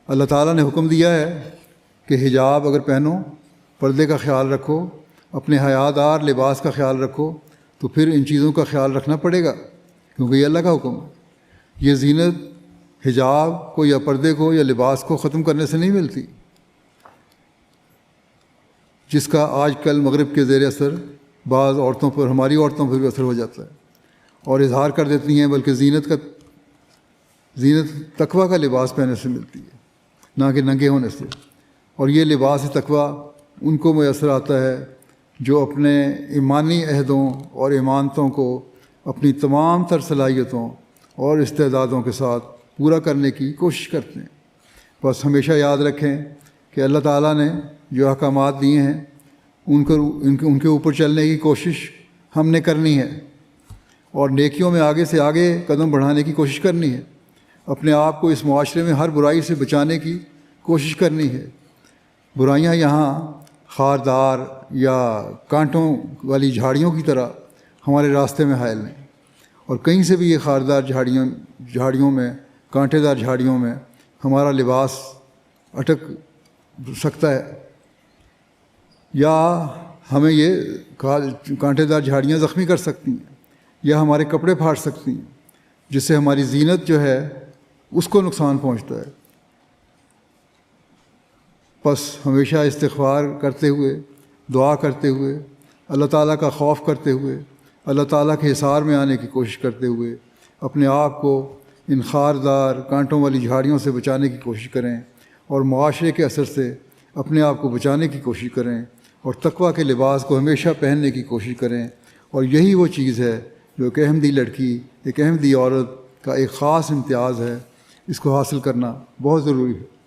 اللہ تعالیٰ نے حکم دیا ہے کہ حجاب اگر پہنو، پردے کا خیال رکھو، اپنے حیا دار لباس کا خیال رکھو، تو پھر ان چیزوں کا خیال رکھنا پڑے گا، کیونکہ یہ اللہ کا حکم ہے۔ یہ زینت حجاب کو یا پردے کو یا لباس کو ختم کرنے سے نہیں ملتی، جس کا آج کل مغرب کے زیر اثر بعض عورتوں پر، ہماری عورتوں پر بھی اثر ہو جاتا ہے اور اظہار کر دیتی ہیں، بلکہ زینت تقویٰ کا لباس پہننے سے ملتی ہے، نہ کہ ننگے ہونے سے۔ اور یہ لباس تقویٰ ان کو میسر آتا ہے جو اپنے ایمانی عہدوں اور ایمانتوں کو اپنی تمام تر صلاحیتوں اور استعدادوں کے ساتھ پورا کرنے کی کوشش کرتے ہیں۔ بس ہمیشہ یاد رکھیں کہ اللہ تعالیٰ نے جو احکامات دیے ہیں ان کے اوپر چلنے کی کوشش ہم نے کرنی ہے، اور نیکیوں میں آگے سے آگے قدم بڑھانے کی کوشش کرنی ہے، اپنے آپ کو اس معاشرے میں ہر برائی سے بچانے کی کوشش کرنی ہے۔ برائیاں یہاں خاردار یا کانٹوں والی جھاڑیوں کی طرح ہمارے راستے میں حائل ہیں، اور کہیں سے بھی یہ خاردار جھاڑیوں میں، کانٹے دار جھاڑیوں میں ہمارا لباس اٹک سکتا ہے، یا ہمیں یہ کانٹے دار جھاڑیاں زخمی کر سکتی ہیں، یا ہمارے کپڑے پھاڑ سکتی ہیں، جس سے ہماری زینت جو ہے اس کو نقصان پہنچتا ہے۔ بس ہمیشہ استغفار کرتے ہوئے، دعا کرتے ہوئے، اللہ تعالیٰ کا خوف کرتے ہوئے، اللہ تعالیٰ کے حصار میں آنے کی کوشش کرتے ہوئے اپنے آپ کو ان خاردار کانٹوں والی جھاڑیوں سے بچانے کی کوشش کریں، اور معاشرے کے اثر سے اپنے آپ کو بچانے کی کوشش کریں، اور تقویٰ کے لباس کو ہمیشہ پہننے کی کوشش کریں۔ اور یہی وہ چیز ہے جو ایک احمدی لڑکی، ایک احمدی عورت کا ایک خاص امتیاز ہے، اس کو حاصل کرنا بہت ضروری ہے۔